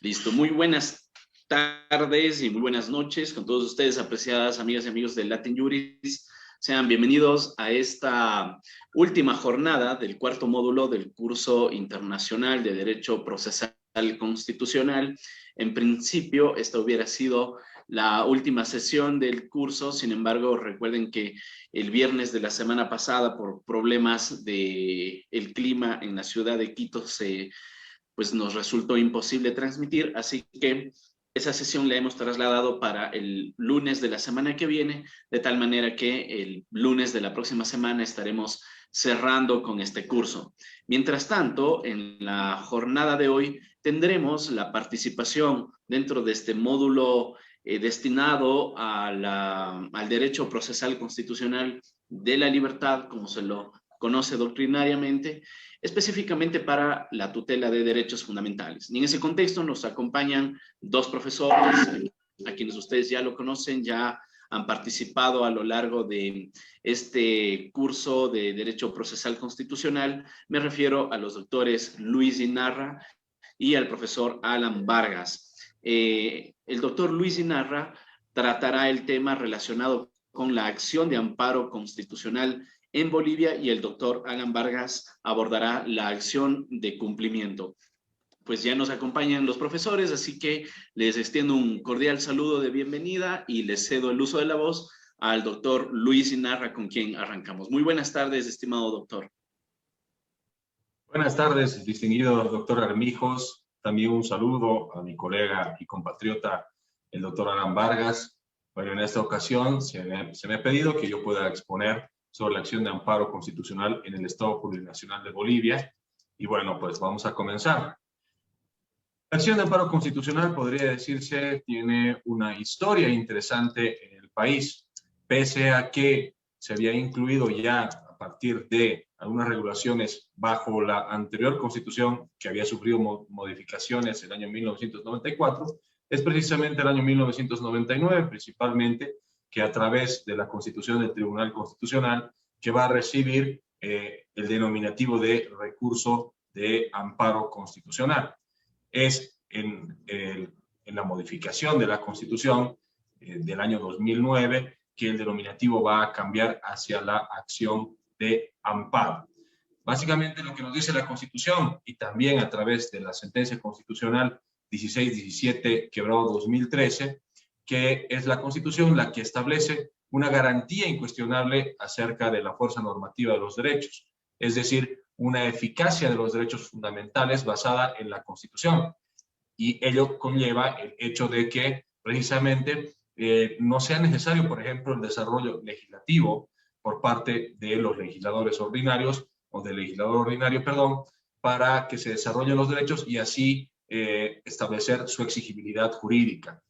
Listo, muy buenas tardes y muy buenas noches con todos ustedes, apreciadas amigas y amigos de Latin Juris. Sean bienvenidos a esta última jornada del cuarto módulo del curso internacional de Derecho Procesal Constitucional. En principio, esta hubiera sido la última sesión del curso, sin embargo, recuerden que el viernes de la semana pasada, por problemas del clima en la ciudad de Quito, pues nos resultó imposible transmitir, así que esa sesión la hemos trasladado para el lunes de la semana que viene, de tal manera que el lunes de la próxima semana estaremos cerrando con este curso. Mientras tanto, en la jornada de hoy tendremos la participación dentro de este módulo destinado al derecho procesal constitucional de la libertad, como se lo conoce doctrinariamente, específicamente para la tutela de derechos fundamentales. Y en ese contexto nos acompañan dos profesores, a quienes ustedes ya lo conocen, ya han participado a lo largo de este curso de Derecho Procesal Constitucional. Me refiero a los doctores Luis Inarra y al profesor Alan Vargas. El doctor Luis Inarra tratará el tema relacionado con la acción de amparo constitucional en Bolivia y el doctor Alan Vargas abordará la acción de cumplimiento. Pues ya nos acompañan los profesores, así que les extiendo un cordial saludo de bienvenida y les cedo el uso de la voz al doctor Luis Inarra, con quien arrancamos. Muy buenas tardes, estimado doctor. Buenas tardes, distinguido doctor Armijos. También un saludo a mi colega y compatriota, el doctor Alan Vargas. Bueno, en esta ocasión se me ha pedido que yo pueda exponer sobre la acción de amparo constitucional en el Estado Plurinacional de Bolivia. Y bueno, pues vamos a comenzar. La acción de amparo constitucional, podría decirse, tiene una historia interesante en el país, pese a que se había incluido ya a partir de algunas regulaciones bajo la anterior Constitución, que había sufrido modificaciones en el año 1994, es precisamente el año 1999, principalmente, que a través de la Constitución del Tribunal Constitucional, que va a recibir el denominativo de recurso de amparo constitucional. Es en la modificación de la Constitución del año 2009 que el denominativo va a cambiar hacia la acción de amparo. Básicamente lo que nos dice la Constitución, y también a través de la sentencia constitucional 1617/2013, que es la Constitución la que establece una garantía incuestionable acerca de la fuerza normativa de los derechos, es decir, una eficacia de los derechos fundamentales basada en la Constitución. Y ello conlleva el hecho de que precisamente no sea necesario, por ejemplo, el desarrollo legislativo por parte de los legisladores ordinarios, o del legislador ordinario, perdón, para que se desarrollen los derechos y así establecer su exigibilidad jurídica.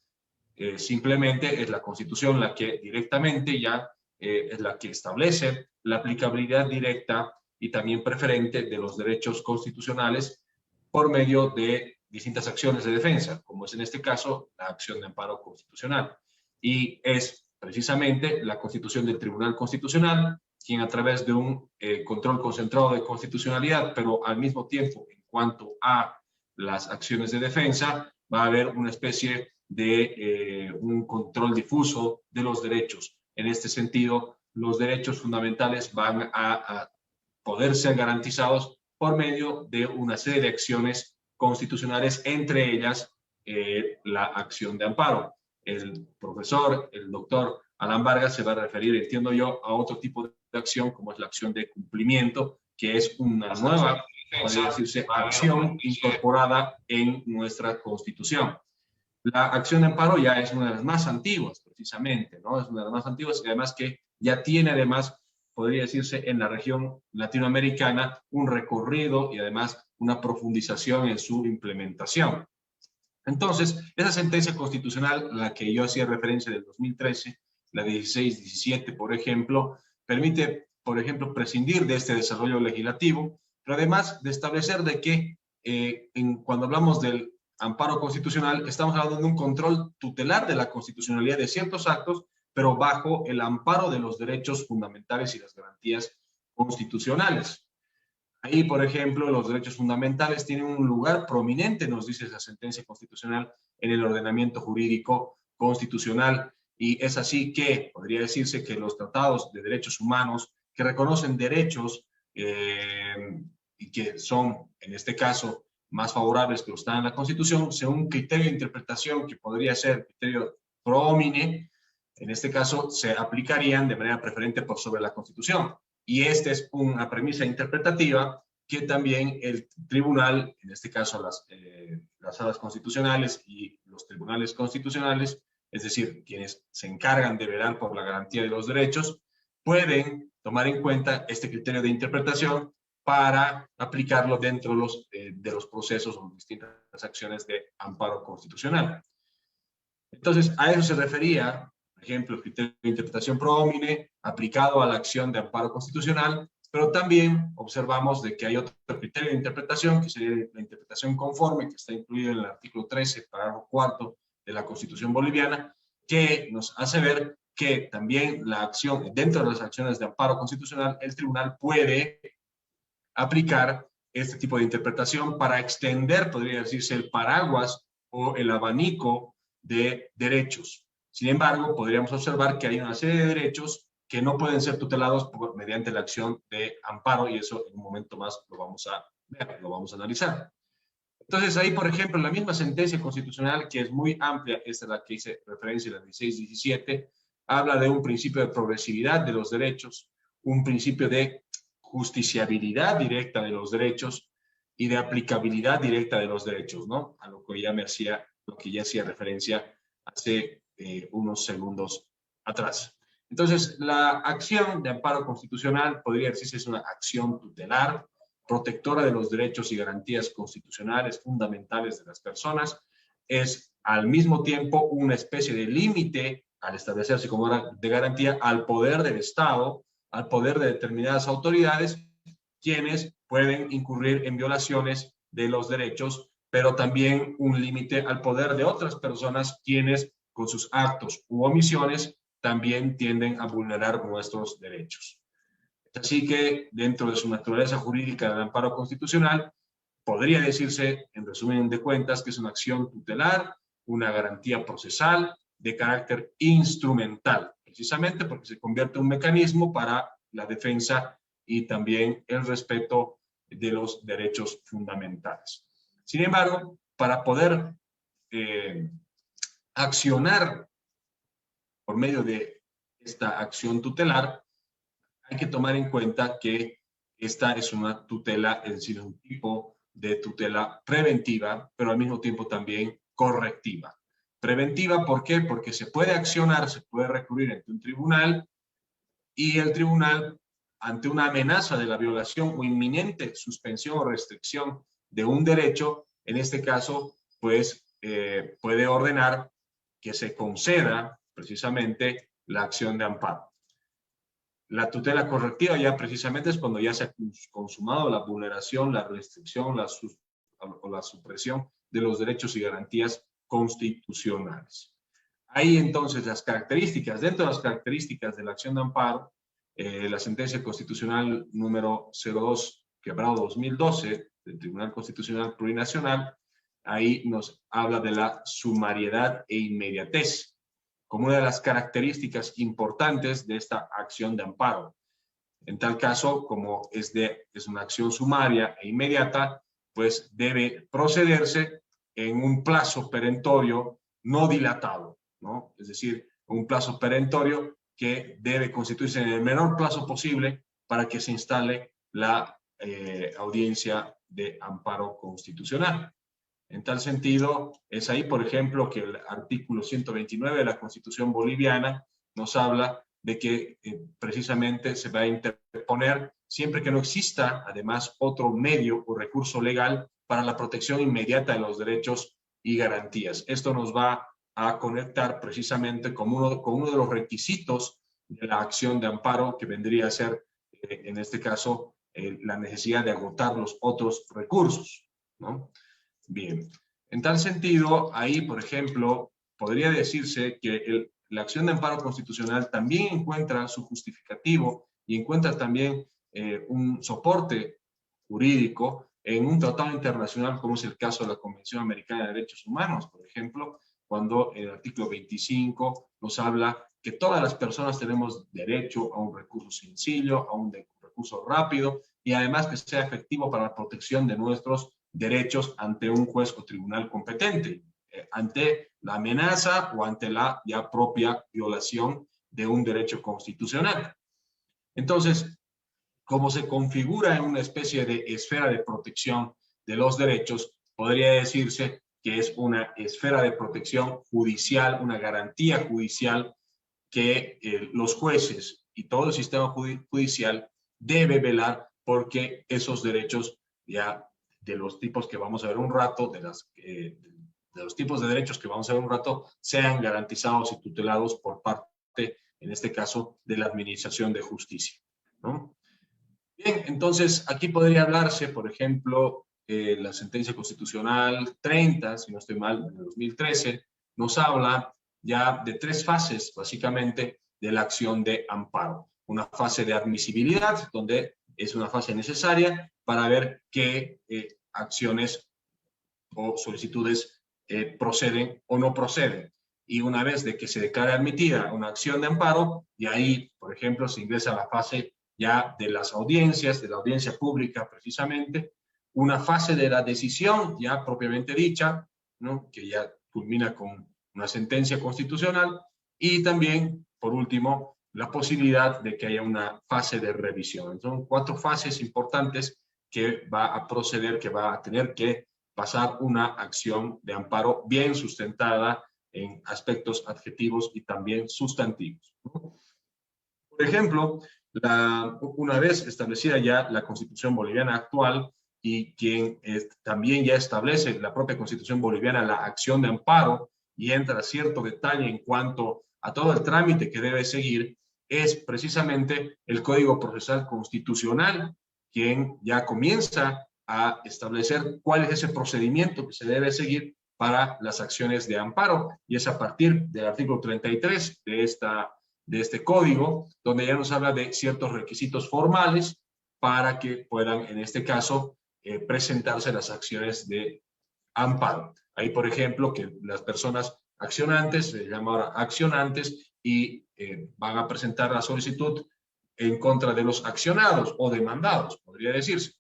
Simplemente es la Constitución la que directamente ya es la que establece la aplicabilidad directa y también preferente de los derechos constitucionales por medio de distintas acciones de defensa, como es en este caso la acción de amparo constitucional. Y es precisamente la Constitución del Tribunal Constitucional quien a través de un control concentrado de constitucionalidad, pero al mismo tiempo en cuanto a las acciones de defensa, va a haber una especie de un control difuso de los derechos. En este sentido, los derechos fundamentales van a poder ser garantizados por medio de una serie de acciones constitucionales, entre ellas la acción de amparo. El profesor, el doctor Alan Vargas, se va a referir, entiendo yo, a otro tipo de acción, como es la acción de cumplimiento, que es una nueva, podría decirse, acción incorporada en nuestra Constitución. La acción de amparo ya es una de las más antiguas, precisamente, ¿no? Es una de las más antiguas y además que ya tiene, además, podría decirse, en la región latinoamericana, un recorrido y además una profundización en su implementación. Entonces, esa sentencia constitucional, a la que yo hacía referencia del 2013, la 1617, por ejemplo, permite, por ejemplo, prescindir de este desarrollo legislativo, pero además de establecer de que cuando hablamos del amparo constitucional, estamos hablando de un control tutelar de la constitucionalidad de ciertos actos, pero bajo el amparo de los derechos fundamentales y las garantías constitucionales. Ahí, por ejemplo, los derechos fundamentales tienen un lugar prominente, nos dice esa sentencia constitucional, en el ordenamiento jurídico constitucional. Y es así que podría decirse que los tratados de derechos humanos que reconocen derechos y que son, en este caso, más favorables que lo están en la Constitución, según un criterio de interpretación que podría ser criterio pro homine, en este caso se aplicarían de manera preferente por sobre la Constitución. Y esta es una premisa interpretativa que también el tribunal, en este caso las salas constitucionales y los tribunales constitucionales, es decir, quienes se encargan de velar por la garantía de los derechos, pueden tomar en cuenta este criterio de interpretación para aplicarlo dentro de los procesos o distintas acciones de amparo constitucional. Entonces, a eso se refería, por ejemplo, el criterio de interpretación pro homine aplicado a la acción de amparo constitucional, pero también observamos de que hay otro criterio de interpretación, que sería la interpretación conforme, que está incluido en el artículo 13, parágrafo 4 de la Constitución boliviana, que nos hace ver que también la acción, dentro de las acciones de amparo constitucional, el tribunal puede aplicar este tipo de interpretación para extender, podría decirse, el paraguas o el abanico de derechos. Sin embargo, podríamos observar que hay una serie de derechos que no pueden ser tutelados mediante la acción de amparo, y eso en un momento más lo vamos a ver, lo vamos a analizar. Entonces ahí, por ejemplo, la misma sentencia constitucional, que es muy amplia, esta es la que hice referencia, la 1617, habla de un principio de progresividad de los derechos, un principio de justiciabilidad directa de los derechos y de aplicabilidad directa de los derechos, ¿no? A lo que ya hacía referencia hace unos segundos atrás. Entonces, la acción de amparo constitucional podría decirse es una acción tutelar, protectora de los derechos y garantías constitucionales fundamentales de las personas, es al mismo tiempo una especie de límite al establecerse como de garantía al poder del Estado, al poder de determinadas autoridades, quienes pueden incurrir en violaciones de los derechos, pero también un límite al poder de otras personas, quienes con sus actos u omisiones también tienden a vulnerar nuestros derechos. Así que dentro de su naturaleza jurídica del amparo constitucional, podría decirse, en resumen de cuentas, que es una acción tutelar, una garantía procesal de carácter instrumental, precisamente porque se convierte en un mecanismo para la defensa y también el respeto de los derechos fundamentales. Sin embargo, para poder accionar por medio de esta acción tutelar, hay que tomar en cuenta que esta es una tutela, es decir, un tipo de tutela preventiva, pero al mismo tiempo también correctiva. Preventiva, ¿por qué? Porque se puede accionar, se puede recurrir ante un tribunal y el tribunal, ante una amenaza de la violación o inminente suspensión o restricción de un derecho, en este caso, pues puede ordenar que se conceda precisamente la acción de amparo. La tutela correctiva ya precisamente es cuando ya se ha consumado la vulneración, la restricción o la supresión de los derechos y garantías constitucionales. Ahí entonces las características, dentro de las características de la acción de amparo, la sentencia constitucional número 02/2012 del Tribunal Constitucional Plurinacional, ahí nos habla de la sumariedad e inmediatez como una de las características importantes de esta acción de amparo. En tal caso, como es una acción sumaria e inmediata, pues debe procederse en un plazo perentorio no dilatado, ¿no? Es decir, un plazo perentorio que debe constituirse en el menor plazo posible para que se instale la audiencia de amparo constitucional. En tal sentido, es ahí, por ejemplo, que el artículo 129 de la Constitución boliviana nos habla de que precisamente se va a interponer siempre que no exista, además, otro medio o recurso legal para la protección inmediata de los derechos y garantías. Esto nos va a conectar precisamente con uno de los requisitos de la acción de amparo, que vendría a ser, en este caso, la necesidad de agotar los otros recursos, ¿no? Bien, en tal sentido, ahí, por ejemplo, podría decirse que la acción de amparo constitucional también encuentra su justificativo y encuentra también un soporte jurídico en un tratado internacional, como es el caso de la Convención Americana de Derechos Humanos, por ejemplo, cuando el artículo 25 nos habla que todas las personas tenemos derecho a un recurso sencillo, a un recurso rápido y además que sea efectivo para la protección de nuestros derechos ante un juez o tribunal competente, ante la amenaza o ante la ya propia violación de un derecho constitucional. Entonces, como se configura en una especie de esfera de protección de los derechos, podría decirse que es una esfera de protección judicial, una garantía judicial que los jueces y todo el sistema judicial debe velar porque esos derechos ya de los tipos que vamos a ver un rato, de los tipos de derechos que vamos a ver un rato, sean garantizados y tutelados por parte, en este caso, de la Administración de Justicia, ¿no? Bien, entonces aquí podría hablarse, por ejemplo, la sentencia constitucional 30, si no estoy mal, en el 2013, nos habla ya de 3 fases, básicamente, de la acción de amparo. Una fase de admisibilidad, donde es una fase necesaria para ver qué acciones o solicitudes proceden o no proceden. Y una vez de que se declare admitida una acción de amparo, y ahí, por ejemplo, se ingresa a la fase ya de las audiencias, de la audiencia pública precisamente, una fase de la decisión ya propiamente dicha, ¿no? Que ya culmina con una sentencia constitucional, y también, por último, la posibilidad de que haya una fase de revisión. Son 4 fases importantes que va a proceder, que va a tener que pasar una acción de amparo bien sustentada en aspectos adjetivos y también sustantivos. Por ejemplo, una vez establecida ya la Constitución boliviana actual y quien también ya establece la propia Constitución boliviana la acción de amparo y entra a cierto detalle en cuanto a todo el trámite que debe seguir, es precisamente el Código Procesal Constitucional quien ya comienza a establecer cuál es ese procedimiento que se debe seguir para las acciones de amparo, y es a partir del artículo 33 de este código, donde ya nos habla de ciertos requisitos formales para que puedan, en este caso, presentarse las acciones de amparo. Ahí, por ejemplo, que las personas accionantes, se llama ahora accionantes, y van a presentar la solicitud en contra de los accionados o demandados, podría decirse.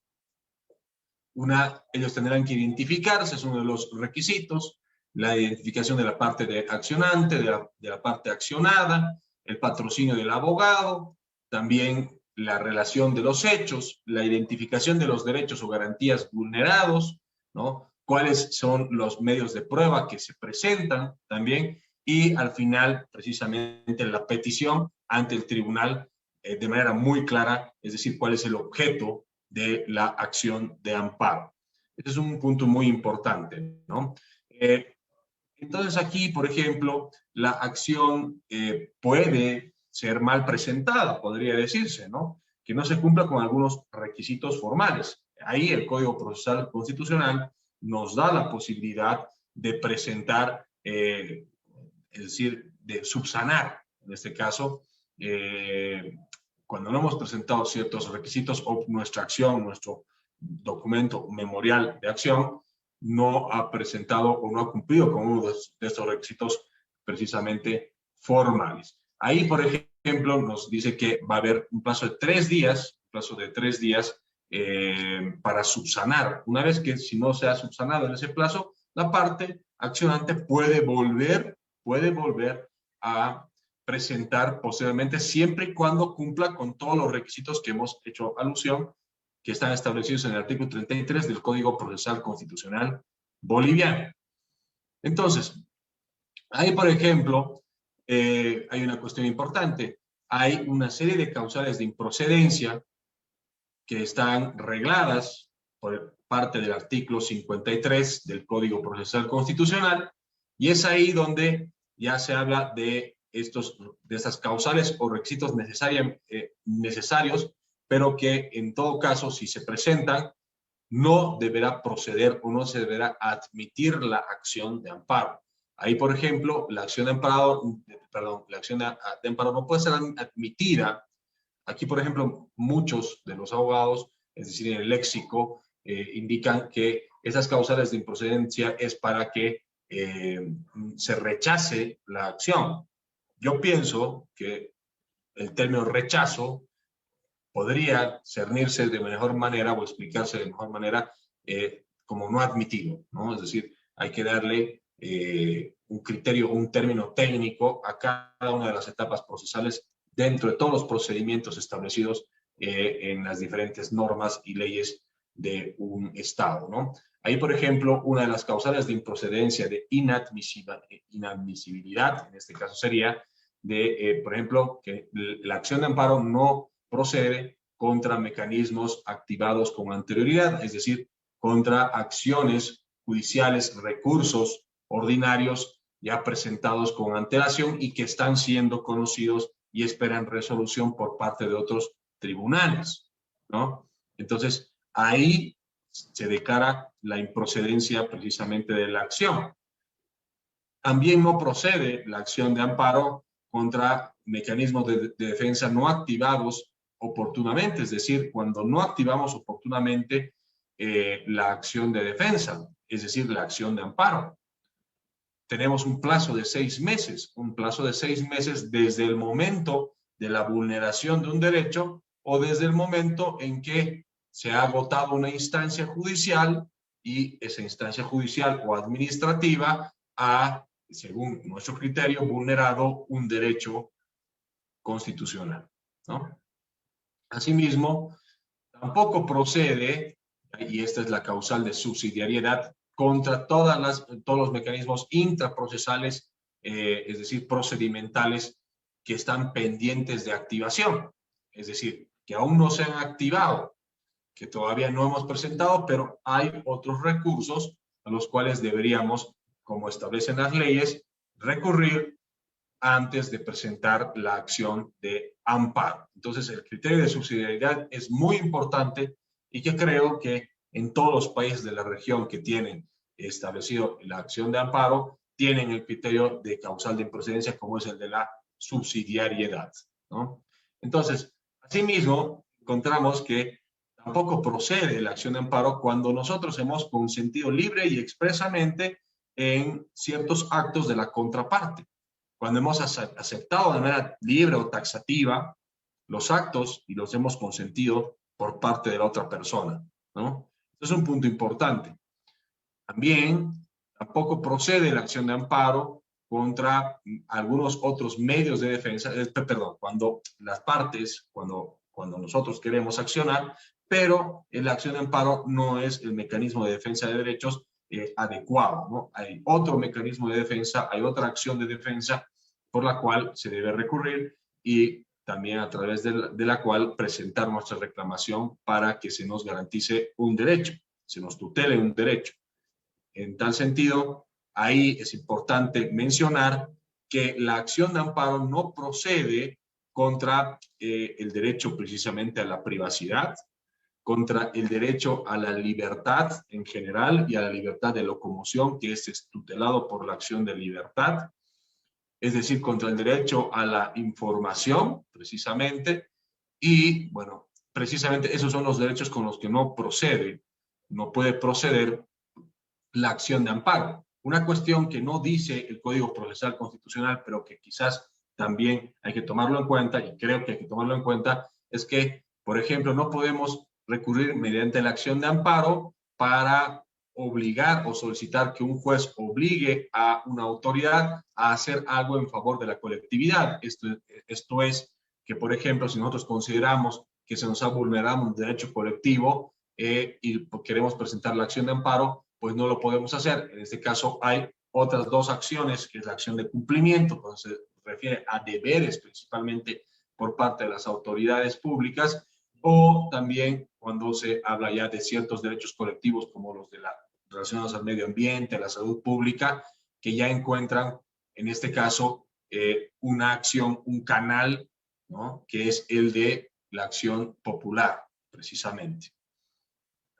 Ellos tendrán que identificarse, es uno de los requisitos, la identificación de la parte de accionante, de la parte accionada, el patrocinio del abogado, también la relación de los hechos, la identificación de los derechos o garantías vulnerados, ¿no? Cuáles son los medios de prueba que se presentan también, y al final, precisamente, la petición ante el tribunal de manera muy clara, es decir, cuál es el objeto de la acción de amparo. Este es un punto muy importante, ¿no? Entonces aquí, por ejemplo, la acción puede ser mal presentada, podría decirse, ¿no? Que no se cumpla con algunos requisitos formales. Ahí el Código Procesal Constitucional nos da la posibilidad de presentar, es decir, de subsanar, en este caso, cuando no hemos presentado ciertos requisitos o nuestra acción, nuestro documento memorial de acción, no ha presentado o no ha cumplido con uno de estos requisitos precisamente formales. Ahí, por ejemplo, nos dice que va a haber un plazo de 3 días, para subsanar. Una vez que si no se ha subsanado en ese plazo, la parte accionante puede volver a presentar posteriormente, siempre y cuando cumpla con todos los requisitos que hemos hecho alusión, que están establecidos en el artículo 33 del Código Procesal Constitucional boliviano. Entonces, ahí, por ejemplo, hay una cuestión importante. Hay una serie de causales de improcedencia que están regladas por parte del artículo 53 del Código Procesal Constitucional, y es ahí donde ya se habla de estas causales o requisitos necesarios, pero que en todo caso, si se presentan, no deberá proceder o no se deberá admitir la acción de amparo. Ahí, por ejemplo, la acción de amparo no puede ser admitida. Aquí, por ejemplo, muchos de los abogados es decir, en el léxico, indican que esas causales de improcedencia es para que se rechace la acción. Yo pienso que el término rechazo podría cernirse de mejor manera o explicarse de mejor manera como no admitido, ¿no? Es decir, hay que darle un criterio, un término técnico a cada una de las etapas procesales dentro de todos los procedimientos establecidos en las diferentes normas y leyes de un Estado, ¿no? Ahí, por ejemplo, una de las causales de improcedencia, de inadmisibilidad, en este caso sería de, por ejemplo, que la acción de amparo no procede contra mecanismos activados con anterioridad, es decir, contra acciones judiciales, recursos ordinarios ya presentados con antelación y que están siendo conocidos y esperan resolución por parte de otros tribunales, ¿no? Entonces, ahí se declara la improcedencia precisamente de la acción. También no procede la acción de amparo contra mecanismos de defensa no activados oportunamente, es decir, cuando no activamos oportunamente la acción de defensa, es decir, la acción de amparo. Tenemos un plazo de 6 meses, desde el momento de la vulneración de un derecho o desde el momento en que se ha agotado una instancia judicial y esa instancia judicial o administrativa ha, según nuestro criterio, vulnerado un derecho constitucional, ¿no? Asimismo, tampoco procede, y esta es la causal de subsidiariedad, contra todos los mecanismos intraprocesales, es decir, procedimentales que están pendientes de activación. Es decir, que aún no se han activado, que todavía no hemos presentado, pero hay otros recursos a los cuales deberíamos, como establecen las leyes, recurrir antes de presentar la acción de amparo. Entonces, el criterio de subsidiariedad es muy importante y que creo que en todos los países de la región que tienen establecido la acción de amparo, tienen el criterio de causal de improcedencia como es el de la subsidiariedad, ¿no? Entonces, asimismo, encontramos que tampoco procede la acción de amparo cuando nosotros hemos consentido libre y expresamente en ciertos actos de la contraparte. Cuando hemos aceptado de manera libre o taxativa los actos y los hemos consentido por parte de la otra persona, ¿no? Esto es un punto importante. También tampoco procede la acción de amparo contra algunos otros medios de defensa, perdón, cuando las partes, cuando nosotros queremos accionar, pero la acción de amparo no es el mecanismo de defensa de derechos adecuado, ¿no? Hay otro mecanismo de defensa, hay otra acción de defensa por la cual se debe recurrir y también a través de la cual presentar nuestra reclamación para que se nos garantice un derecho, se nos tutele un derecho. En tal sentido, ahí es importante mencionar que la acción de amparo no procede contra el derecho precisamente a la privacidad, contra el derecho a la libertad en general y a la libertad de locomoción, que es tutelado por la acción de libertad, es decir, contra el derecho a la información, precisamente, y, bueno, precisamente esos son los derechos con los que no puede proceder la acción de amparo. Una cuestión que no dice el Código Procesal Constitucional, pero que quizás también hay que tomarlo en cuenta, y creo que hay que tomarlo en cuenta, es que, por ejemplo, no podemos recurrir mediante la acción de amparo para obligar o solicitar que un juez obligue a una autoridad a hacer algo en favor de la colectividad. Esto es que, por ejemplo, si nosotros consideramos que se nos ha vulnerado un derecho colectivo y queremos presentar la acción de amparo, pues no lo podemos hacer. En este caso hay otras dos acciones, que es la acción de cumplimiento, cuando se refiere a deberes principalmente por parte de las autoridades públicas, o también cuando se habla ya de ciertos derechos colectivos como los de relacionados al medio ambiente, a la salud pública, que ya encuentran, en este caso, una acción, un canal, ¿no?, que es el de la acción popular, precisamente.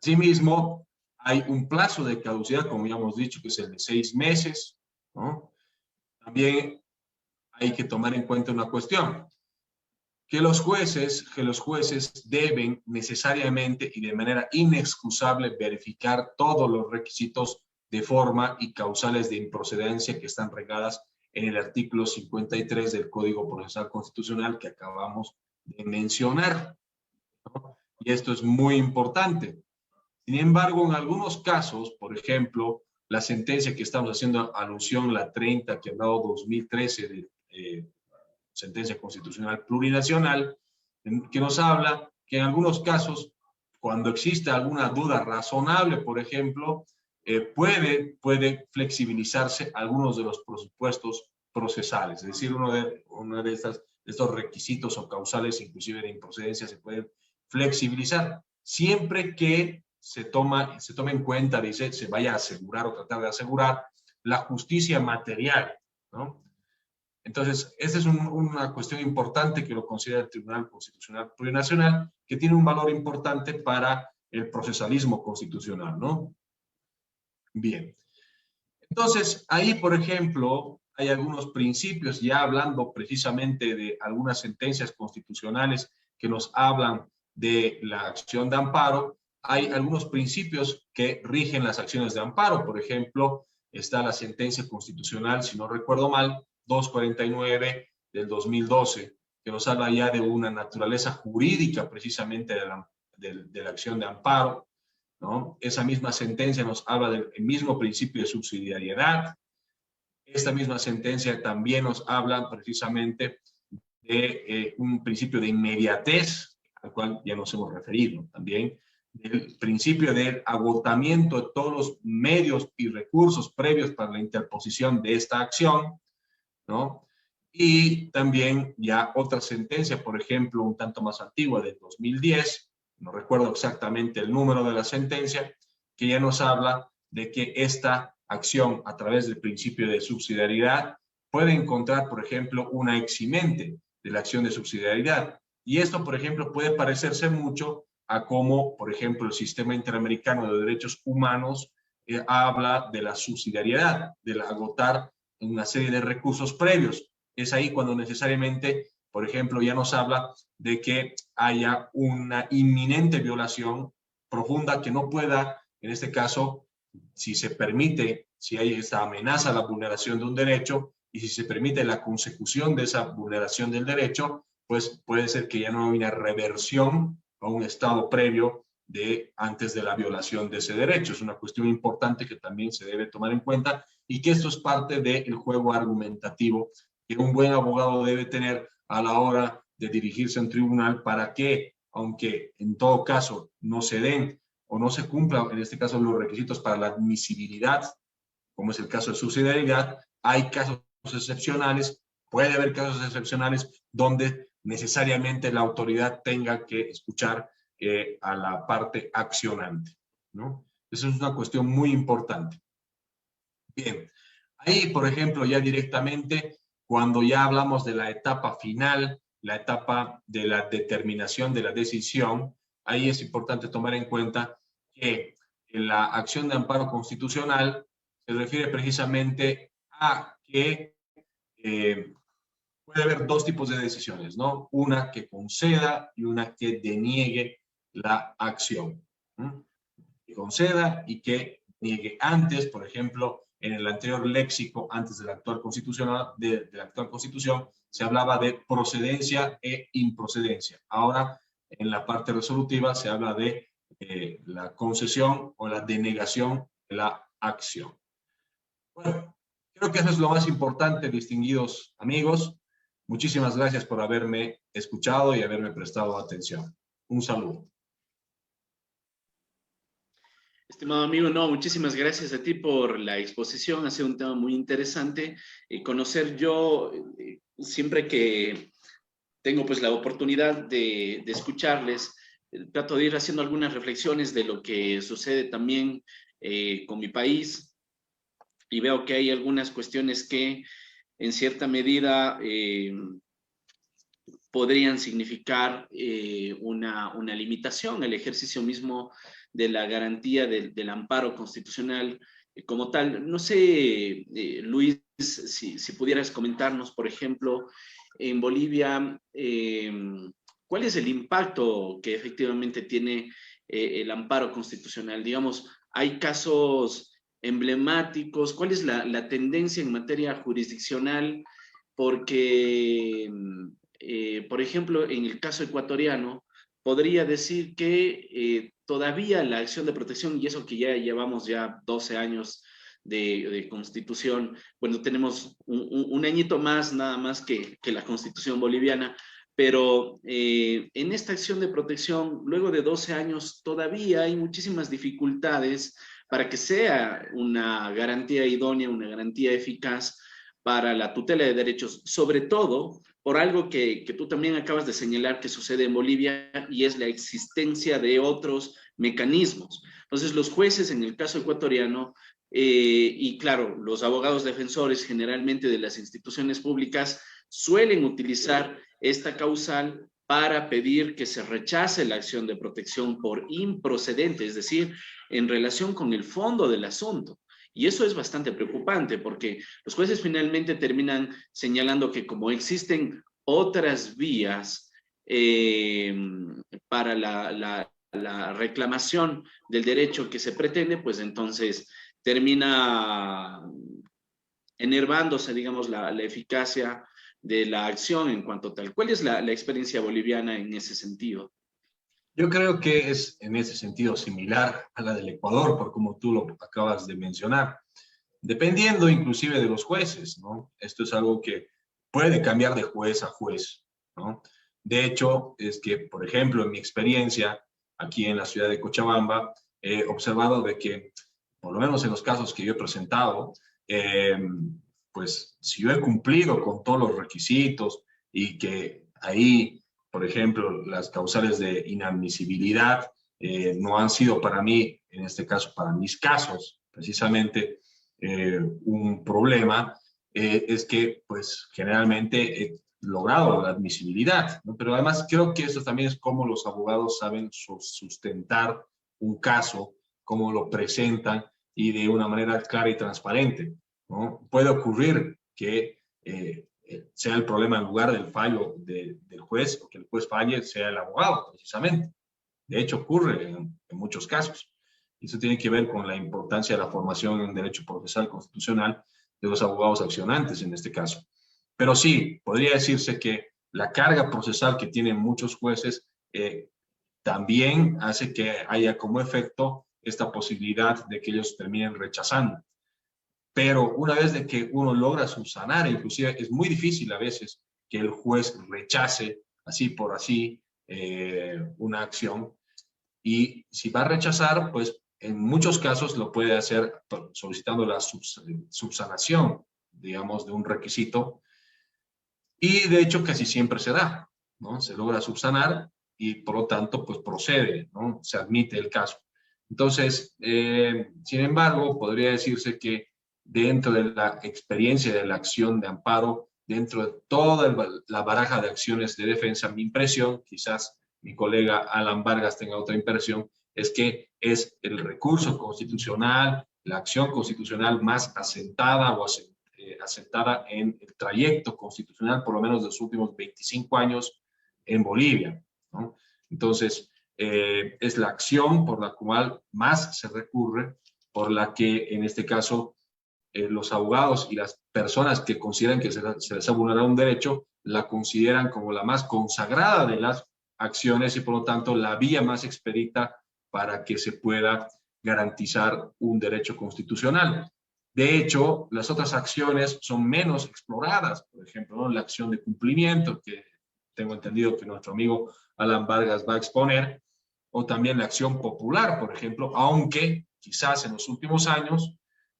Asimismo, hay un plazo de caducidad, como ya hemos dicho, que es el de 6 meses, ¿no? También hay que tomar en cuenta una cuestión. que los jueces deben necesariamente y de manera inexcusable verificar todos los requisitos de forma y causales de improcedencia que están regadas en el artículo 53 del Código Procesal Constitucional que acabamos de mencionar, ¿no? Y esto es muy importante. Sin embargo, en algunos casos, por ejemplo, la sentencia que estamos haciendo alusión, la 30 que ha dado 2013 de sentencia constitucional plurinacional, que nos habla que en algunos casos, cuando existe alguna duda razonable, por ejemplo, puede flexibilizarse algunos de los presupuestos procesales. Es decir, uno de estos requisitos o causales, inclusive de improcedencia, se pueden flexibilizar, siempre que se tome en cuenta, dice, se vaya a asegurar o tratar de asegurar la justicia material, ¿no? Entonces, esta es una cuestión importante que lo considera el Tribunal Constitucional Plurinacional, que tiene un valor importante para el procesalismo constitucional, ¿no? Bien. Entonces, ahí, por ejemplo, hay algunos principios, ya hablando precisamente de algunas sentencias constitucionales que nos hablan de la acción de amparo, hay algunos principios que rigen las acciones de amparo. Por ejemplo, está la sentencia constitucional, si no recuerdo mal, 249 del 2012, que nos habla ya de una naturaleza jurídica precisamente de la acción de amparo, ¿no? Esa misma sentencia nos habla del mismo principio de subsidiariedad. Esta misma sentencia también nos habla precisamente de un principio de inmediatez, al cual ya nos hemos referido también, del principio del agotamiento de todos los medios y recursos previos para la interposición de esta acción, ¿no? Y también ya otra sentencia, por ejemplo, un tanto más antigua, del 2010, no recuerdo exactamente el número de la sentencia, que ya nos habla de que esta acción a través del principio de subsidiariedad puede encontrar, por ejemplo, una eximente de la acción de subsidiariedad. Y esto, por ejemplo, puede parecerse mucho a cómo, por ejemplo, el Sistema Interamericano de Derechos Humanos habla de la subsidiariedad, del agotar una serie de recursos previos. Es ahí cuando necesariamente, por ejemplo, ya nos habla de que haya una inminente violación profunda que no pueda, en este caso, si se permite, si hay esta amenaza a la vulneración de un derecho y si se permite la consecución de esa vulneración del derecho, pues puede ser que ya no haya una reversión a un estado previo de antes de la violación de ese derecho. Es una cuestión importante que también se debe tomar en cuenta y que esto es parte del juego argumentativo que un buen abogado debe tener a la hora de dirigirse a un tribunal para que, aunque en todo caso no se den o no se cumplan, en este caso, los requisitos para la admisibilidad, como es el caso de subsidiariedad, hay casos excepcionales, puede haber casos excepcionales donde necesariamente la autoridad tenga que escuchar a la parte accionante, ¿no? Eso es una cuestión muy importante. Bien, ahí, por ejemplo, ya directamente, cuando ya hablamos de la etapa final, la etapa de la determinación de la decisión, ahí es importante tomar en cuenta que la acción de amparo constitucional se refiere precisamente a que puede haber dos tipos de decisiones, ¿no? Una que conceda y una que deniegue la acción. Que conceda y que niegue. Antes, por ejemplo, en el anterior léxico, antes de la actual constitución, de la actual constitución, se hablaba de procedencia e improcedencia. Ahora, en la parte resolutiva, se habla de la concesión o la denegación de la acción. Bueno, creo que eso es lo más importante, distinguidos amigos. Muchísimas gracias por haberme escuchado y haberme prestado atención. Un saludo. Estimado amigo, no, muchísimas gracias a ti por la exposición. Ha sido un tema muy interesante. Conocer yo, siempre que tengo pues la oportunidad de escucharles, trato de ir haciendo algunas reflexiones de lo que sucede también con mi país y veo que hay algunas cuestiones que en cierta medida podrían significar una limitación al ejercicio mismo de la garantía del amparo constitucional como tal. No sé, Luis, si pudieras comentarnos, por ejemplo, en Bolivia, ¿cuál es el impacto que efectivamente tiene el amparo constitucional? Digamos, hay casos emblemáticos, ¿cuál es la tendencia en materia jurisdiccional? Porque, por ejemplo, en el caso ecuatoriano, podría decir que todavía la acción de protección, y eso que ya llevamos ya 12 años de constitución, bueno, tenemos un añito más nada más que la constitución boliviana, pero en esta acción de protección, luego de 12 años, todavía hay muchísimas dificultades para que sea una garantía idónea, una garantía eficaz para la tutela de derechos, sobre todo por algo que tú también acabas de señalar que sucede en Bolivia y es la existencia de otros mecanismos. Entonces, los jueces, en el caso ecuatoriano, y claro, los abogados defensores generalmente de las instituciones públicas suelen utilizar esta causal para pedir que se rechace la acción de protección por improcedente, es decir, en relación con el fondo del asunto. Y eso es bastante preocupante porque los jueces finalmente terminan señalando que como existen otras vías para la reclamación del derecho que se pretende, pues entonces termina enervándose, digamos, la eficacia de la acción en cuanto tal. ¿Cuál es la experiencia boliviana en ese sentido? Yo creo que es en ese sentido similar a la del Ecuador, por como tú lo acabas de mencionar, dependiendo inclusive de los jueces, ¿no? Esto es algo que puede cambiar de juez a juez, ¿no? De hecho, es que, por ejemplo, en mi experiencia aquí en la ciudad de Cochabamba, he observado de que, por lo menos en los casos que yo he presentado, eh, pues si yo he cumplido con todos los requisitos y que ahí, por ejemplo, las causales de inadmisibilidad no han sido para mí, en este caso, para mis casos, precisamente un problema, es que pues generalmente he logrado la admisibilidad, ¿no? Pero además creo que eso también es cómo los abogados saben sustentar un caso, cómo lo presentan y de una manera clara y transparente, ¿no? Puede ocurrir que sea el problema en lugar del fallo del juez, o que el juez falle, sea el abogado, precisamente. De hecho, ocurre en muchos casos. Y eso tiene que ver con la importancia de la formación en derecho procesal constitucional de los abogados accionantes en este caso. Pero sí, podría decirse que la carga procesal que tienen muchos jueces también hace que haya como efecto esta posibilidad de que ellos terminen rechazando. Pero una vez de que uno logra subsanar, inclusive es muy difícil a veces que el juez rechace así por así una acción. Y si va a rechazar, pues en muchos casos lo puede hacer solicitando la subsanación, digamos, de un requisito. Y de hecho casi siempre se da, ¿no? Se logra subsanar y por lo tanto pues procede, ¿no? Se admite el caso. Entonces, sin embargo, podría decirse que dentro de la experiencia de la acción de amparo, dentro de toda la baraja de acciones de defensa, mi impresión, quizás mi colega Alan Vargas tenga otra impresión, es que es el recurso constitucional, la acción constitucional más asentada o asentada en el trayecto constitucional, por lo menos de los últimos 25 años en Bolivia, ¿no? Entonces, es la acción por la cual más se recurre, por la que en este caso los abogados y las personas que consideran que se les ha vulnerado un derecho, la consideran como la más consagrada de las acciones y por lo tanto la vía más expedita para que se pueda garantizar un derecho constitucional. De hecho, las otras acciones son menos exploradas, por ejemplo, ¿no? La acción de cumplimiento, que tengo entendido que nuestro amigo Alan Vargas va a exponer, o también la acción popular, por ejemplo, aunque quizás en los últimos años,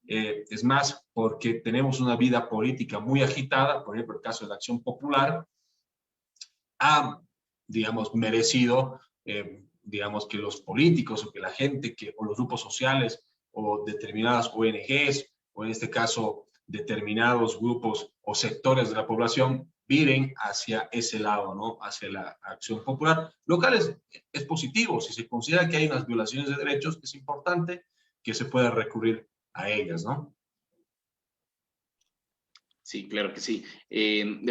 es más porque tenemos una vida política muy agitada, por ejemplo, el caso de la acción popular, ha, digamos, merecido, digamos, que los políticos o que la gente o los grupos sociales o determinadas ONGs o en este caso determinados grupos o sectores de la población viren hacia ese lado, ¿no? Hacia la acción popular, lo cual es positivo. Si se considera que hay unas violaciones de derechos, es importante que se pueda recurrir a ellas, ¿no? Sí, claro que sí.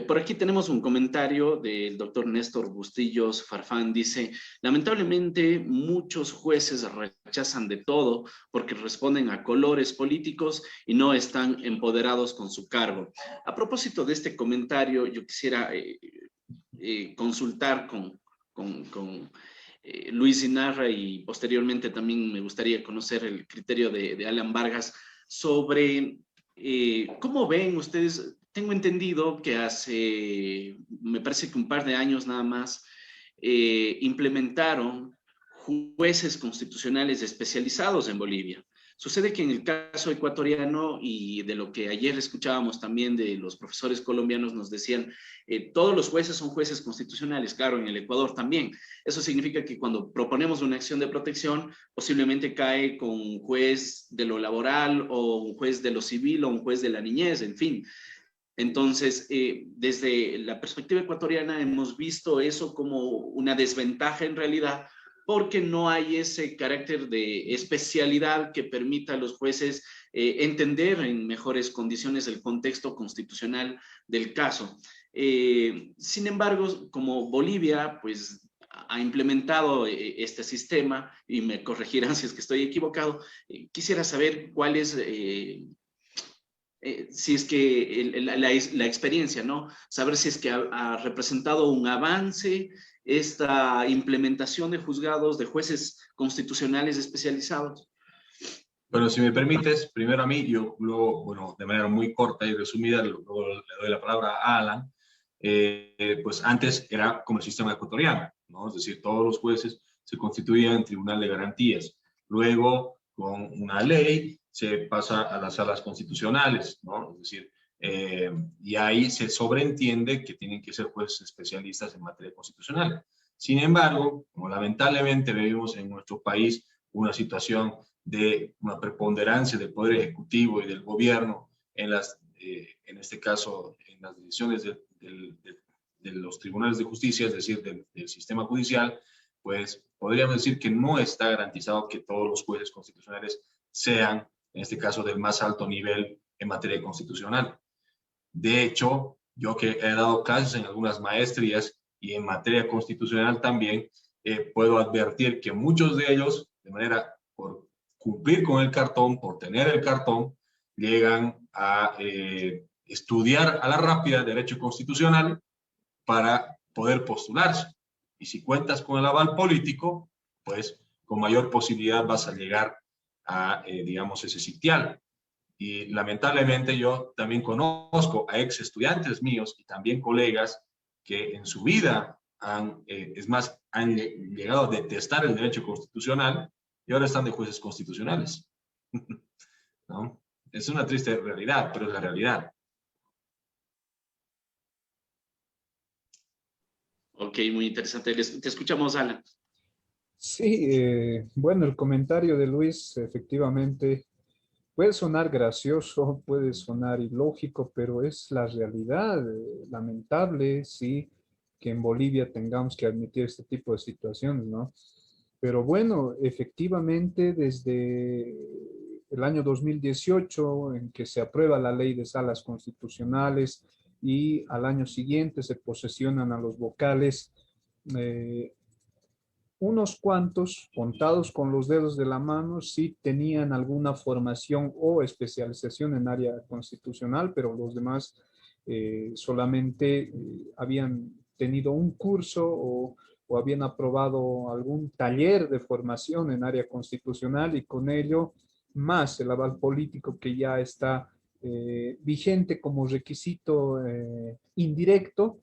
Por aquí tenemos un comentario del doctor Néstor Bustillos Farfán. Dice, lamentablemente muchos jueces rechazan de todo porque responden a colores políticos y no están empoderados con su cargo. A propósito de este comentario, yo quisiera consultar con Luis Inarra, y posteriormente también me gustaría conocer el criterio de Alan Vargas sobre cómo ven ustedes. Tengo entendido que hace, me parece que un par de años nada más, implementaron jueces constitucionales especializados en Bolivia. Sucede que en el caso ecuatoriano, y de lo que ayer escuchábamos también de los profesores colombianos, nos decían, todos los jueces son jueces constitucionales, claro, en el Ecuador también. Eso significa que cuando proponemos una acción de protección, posiblemente cae con un juez de lo laboral o un juez de lo civil o un juez de la niñez, en fin. Entonces, desde la perspectiva ecuatoriana hemos visto eso como una desventaja en realidad, porque no hay ese carácter de especialidad que permita a los jueces entender en mejores condiciones el contexto constitucional del caso. Sin embargo, como Bolivia, pues ha implementado este sistema, y me corregirán si es que estoy equivocado, quisiera saber cuál es si es que la experiencia, ¿no? Saber si es que ha representado un avance esta implementación de juzgados, de jueces constitucionales especializados. Bueno, si me permites, primero a mí, yo luego, bueno, de manera muy corta y resumida, luego le doy la palabra a Alan. Pues antes era como el sistema ecuatoriano, ¿no? Es decir, todos los jueces se constituían en tribunal de garantías. Luego, con una ley, se pasa a las salas constitucionales, ¿no? Es decir, y ahí se sobreentiende que tienen que ser jueces especialistas en materia constitucional. Sin embargo, como lamentablemente vivimos en nuestro país una situación de una preponderancia del Poder Ejecutivo y del Gobierno en este caso, en las decisiones de los tribunales de justicia, es decir, del sistema judicial, pues podríamos decir que no está garantizado que todos los jueces constitucionales sean, en este caso, del más alto nivel en materia constitucional. De hecho, yo que he dado clases en algunas maestrías y en materia constitucional también, puedo advertir que muchos de ellos, de manera por cumplir con el cartón, por tener el cartón, llegan a estudiar a la rápida derecho constitucional para poder postularse. Y si cuentas con el aval político, pues con mayor posibilidad vas a llegar a, digamos, ese sitial. Y lamentablemente yo también conozco a ex estudiantes míos y también colegas que en su vida es más, han llegado a detestar el derecho constitucional y ahora están de jueces constitucionales. ¿No? Es una triste realidad, pero es la realidad. Ok, muy interesante. Te escuchamos, Alan. Sí, bueno, el comentario de Luis efectivamente puede sonar gracioso, puede sonar ilógico, pero es la realidad. Lamentable, sí, que en Bolivia tengamos que admitir este tipo de situaciones, ¿no? Pero bueno, efectivamente, desde el año 2018, en que se aprueba la ley de salas constitucionales y al año siguiente se posesionan a los vocales, eh, unos cuantos, contados con los dedos de la mano, sí tenían alguna formación o especialización en área constitucional, pero los demás solamente habían tenido un curso o habían aprobado algún taller de formación en área constitucional, y con ello más el aval político que ya está vigente como requisito indirecto.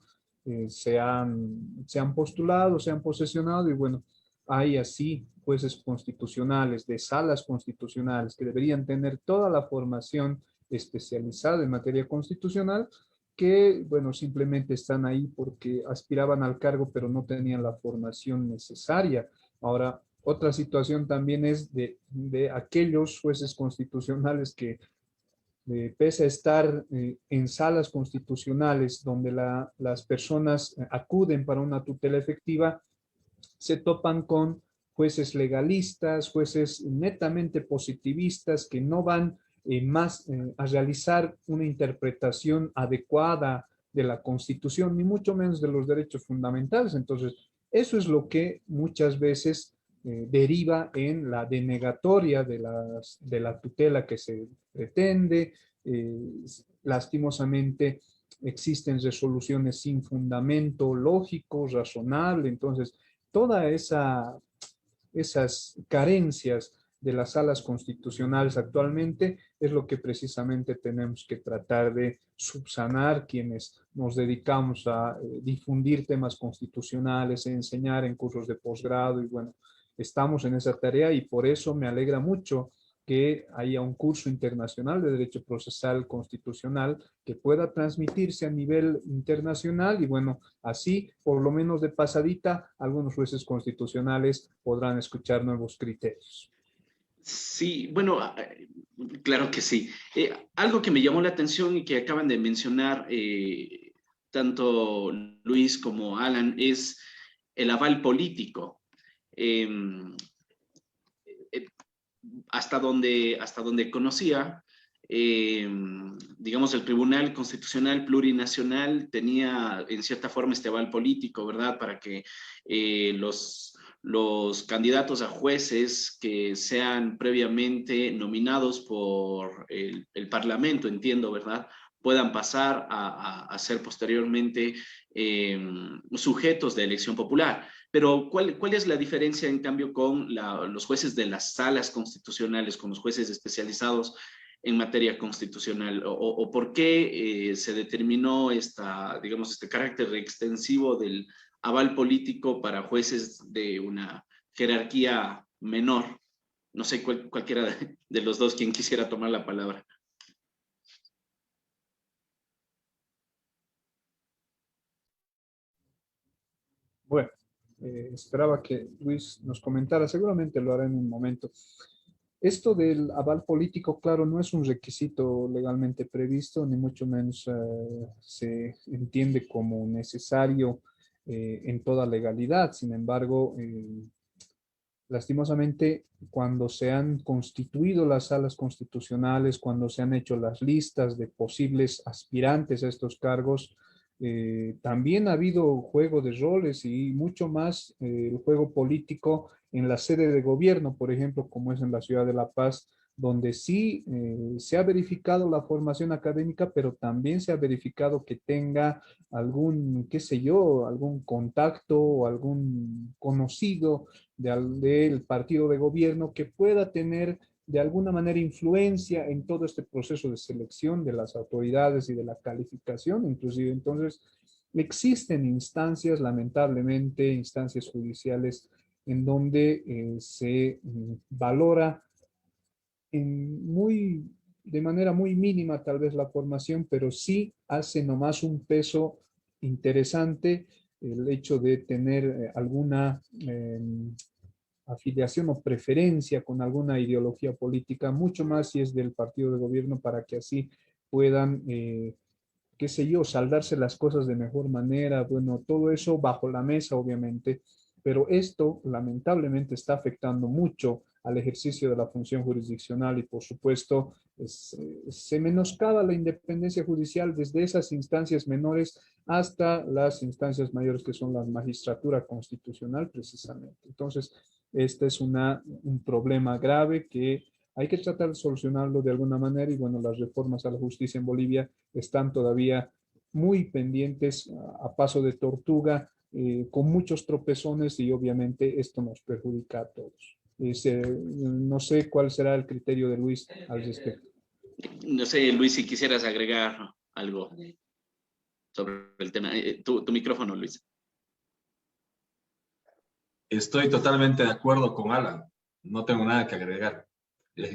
Se han postulado, se han posesionado, y bueno, hay así jueces constitucionales, de salas constitucionales, que deberían tener toda la formación especializada en materia constitucional, que, bueno, simplemente están ahí porque aspiraban al cargo, pero no tenían la formación necesaria. Ahora, otra situación también es de aquellos jueces constitucionales que pese a estar en salas constitucionales donde las personas acuden para una tutela efectiva, se topan con jueces legalistas, jueces netamente positivistas que no van a realizar una interpretación adecuada de la Constitución, ni mucho menos de los derechos fundamentales. Entonces, eso es lo que muchas veces deriva en la denegatoria de la tutela que se pretende. Lastimosamente, existen resoluciones sin fundamento lógico, razonable. Entonces, todas esas carencias de las salas constitucionales actualmente es lo que precisamente tenemos que tratar de subsanar quienes nos dedicamos a difundir temas constitucionales, enseñar en cursos de posgrado y bueno, estamos en esa tarea y por eso me alegra mucho que haya un curso internacional de Derecho Procesal Constitucional que pueda transmitirse a nivel internacional y bueno, así por lo menos de pasadita algunos jueces constitucionales podrán escuchar nuevos criterios. Sí, bueno, claro que sí. Algo que me llamó la atención y que acaban de mencionar tanto Luis como Alan es el aval político. Eh, hasta donde conocía, digamos, el Tribunal Constitucional Plurinacional tenía en cierta forma este aval político, ¿verdad? Para que los candidatos a jueces que sean previamente nominados por el Parlamento, entiendo, ¿verdad? Puedan pasar a ser posteriormente sujetos de elección popular. Pero ¿cuál es la diferencia, en cambio, con los jueces de las salas constitucionales, con los jueces especializados en materia constitucional? ¿O por qué se determinó digamos, este carácter extensivo del aval político para jueces de una jerarquía menor? No sé, cualquiera de los dos, quien quisiera tomar la palabra. Bueno, esperaba que Luis nos comentara, seguramente lo hará en un momento. Esto del aval político, claro, no es un requisito legalmente previsto, ni mucho menos se entiende como necesario en toda legalidad. Sin embargo, lastimosamente, cuando se han constituido las salas constitucionales, cuando se han hecho las listas de posibles aspirantes a estos cargos, también ha habido juego de roles y mucho más el juego político en la sede de gobierno, por ejemplo, como es en la ciudad de La Paz, donde sí se ha verificado la formación académica, pero también se ha verificado que tenga algún, qué sé yo, algún contacto o algún conocido del partido de gobierno que pueda tener de alguna manera influencia en todo este proceso de selección de las autoridades y de la calificación, inclusive. Entonces, existen instancias, lamentablemente, instancias judiciales en donde se valora de manera muy mínima tal vez la formación, pero sí hace nomás un peso interesante el hecho de tener alguna afiliación o preferencia con alguna ideología política, mucho más si es del partido de gobierno, para que así puedan, qué sé yo, saldarse las cosas de mejor manera. Bueno, todo eso bajo la mesa, obviamente, pero esto lamentablemente está afectando mucho al ejercicio de la función jurisdiccional y, por supuesto, se menoscaba la independencia judicial desde esas instancias menores hasta las instancias mayores que son la magistratura constitucional, precisamente. Entonces, este es un problema grave que hay que tratar de solucionarlo de alguna manera y bueno, las reformas a la justicia en Bolivia están todavía muy pendientes a paso de tortuga, con muchos tropezones y obviamente esto nos perjudica a todos. No sé cuál será el criterio de Luis al respecto. No sé, Luis, si quisieras agregar algo sobre el tema. Tu micrófono, Luis. Estoy totalmente de acuerdo con Alan. No tengo nada que agregar.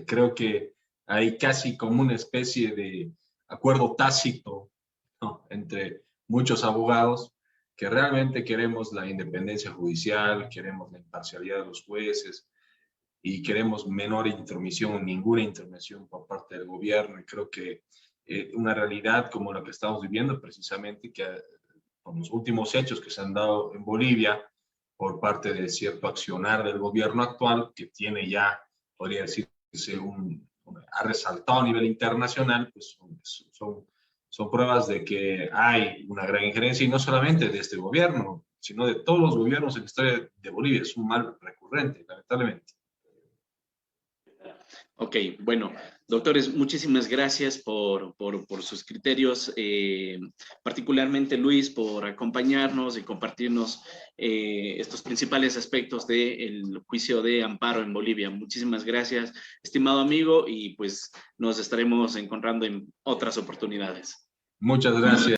Creo que hay casi como una especie de acuerdo tácito, ¿no?, entre muchos abogados que realmente queremos la independencia judicial, queremos la imparcialidad de los jueces y queremos menor intromisión, ninguna intervención por parte del gobierno. Y creo que una realidad como la que estamos viviendo, precisamente, que con los últimos hechos que se han dado en Bolivia por parte de cierto accionar del gobierno actual, que tiene ya, podría decirse, ha resaltado a nivel internacional, pues son pruebas de que hay una gran injerencia, y no solamente de este gobierno, sino de todos los gobiernos en la historia de Bolivia. Es un mal recurrente, lamentablemente. Ok, bueno, doctores, muchísimas gracias por sus criterios, particularmente Luis, por acompañarnos y compartirnos estos principales aspectos del juicio de amparo en Bolivia. Muchísimas gracias, estimado amigo, y pues nos estaremos encontrando en otras oportunidades. Muchas gracias.